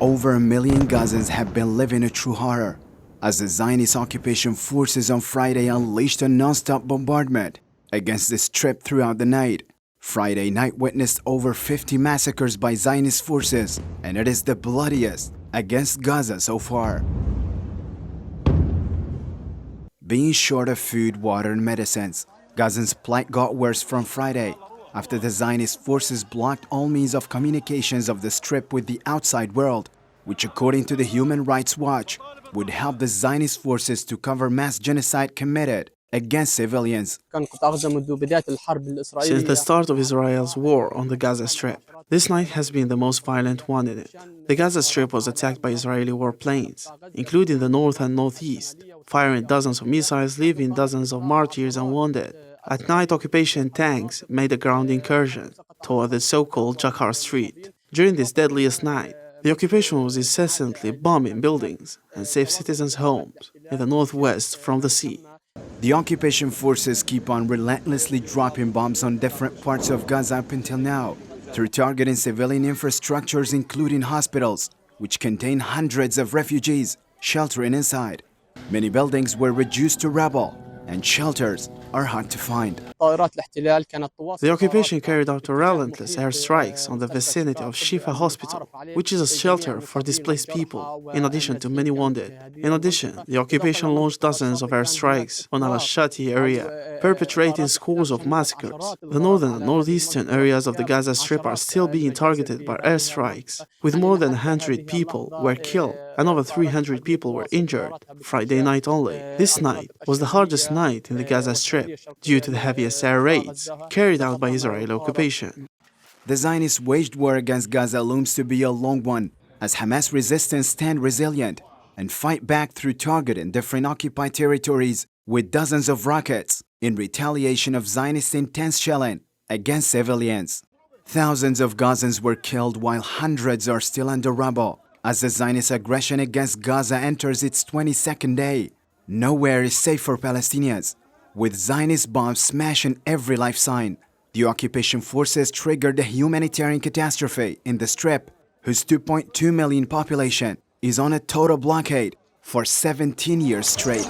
Over 1 million Gazans have been living a true horror as the Zionist occupation forces on Friday unleashed a non-stop bombardment against the Strip throughout the night. Friday night witnessed over 50 massacres by Zionist forces, and it is the bloodiest against Gaza so far. Being short of food, water, and medicines, Gazans' plight got worse from Friday after the Zionist forces blocked all means of communications of the Strip with the outside world, which according to the Human Rights Watch would help the Zionist forces to cover mass genocide committed against civilians. Since the start of Israel's war on the Gaza Strip, this night has been the most violent one in it. The Gaza Strip was attacked by Israeli warplanes, including the north and northeast, firing dozens of missiles, leaving dozens of martyrs and wounded. At night, occupation tanks made a ground incursion toward the so-called Jakar Street. During this deadliest night, the occupation was incessantly bombing buildings and safe citizens' homes in the northwest from the sea. The occupation forces keep on relentlessly dropping bombs on different parts of Gaza up until now, through targeting civilian infrastructures including hospitals, which contain hundreds of refugees sheltering inside. Many buildings were reduced to rubble, and shelters are hard to find. The occupation carried out relentless airstrikes on the vicinity of Shifa Hospital, which is a shelter for displaced people, in addition to many wounded. In addition, the occupation launched dozens of airstrikes on Al-Shati area, perpetrating scores of massacres. The northern and northeastern areas of the Gaza Strip are still being targeted by airstrikes, with more than 100 people were killed and over 300 people were injured Friday night only. This night was the hardest night in the Gaza Strip due to the heaviest air raids carried out by Israeli occupation. The Zionists waged war against Gaza looms to be a long one, as Hamas resistance stand resilient and fight back through targeting different occupied territories with dozens of rockets in retaliation of Zionist intense shelling against civilians. Thousands of Gazans were killed while hundreds are still under rubble as the Zionist aggression against Gaza enters its 22nd day. Nowhere is safe for Palestinians, with Zionist bombs smashing every life sign. The occupation forces triggered a humanitarian catastrophe in the Strip, whose 2.2 million population is on a total blockade for 17 years straight.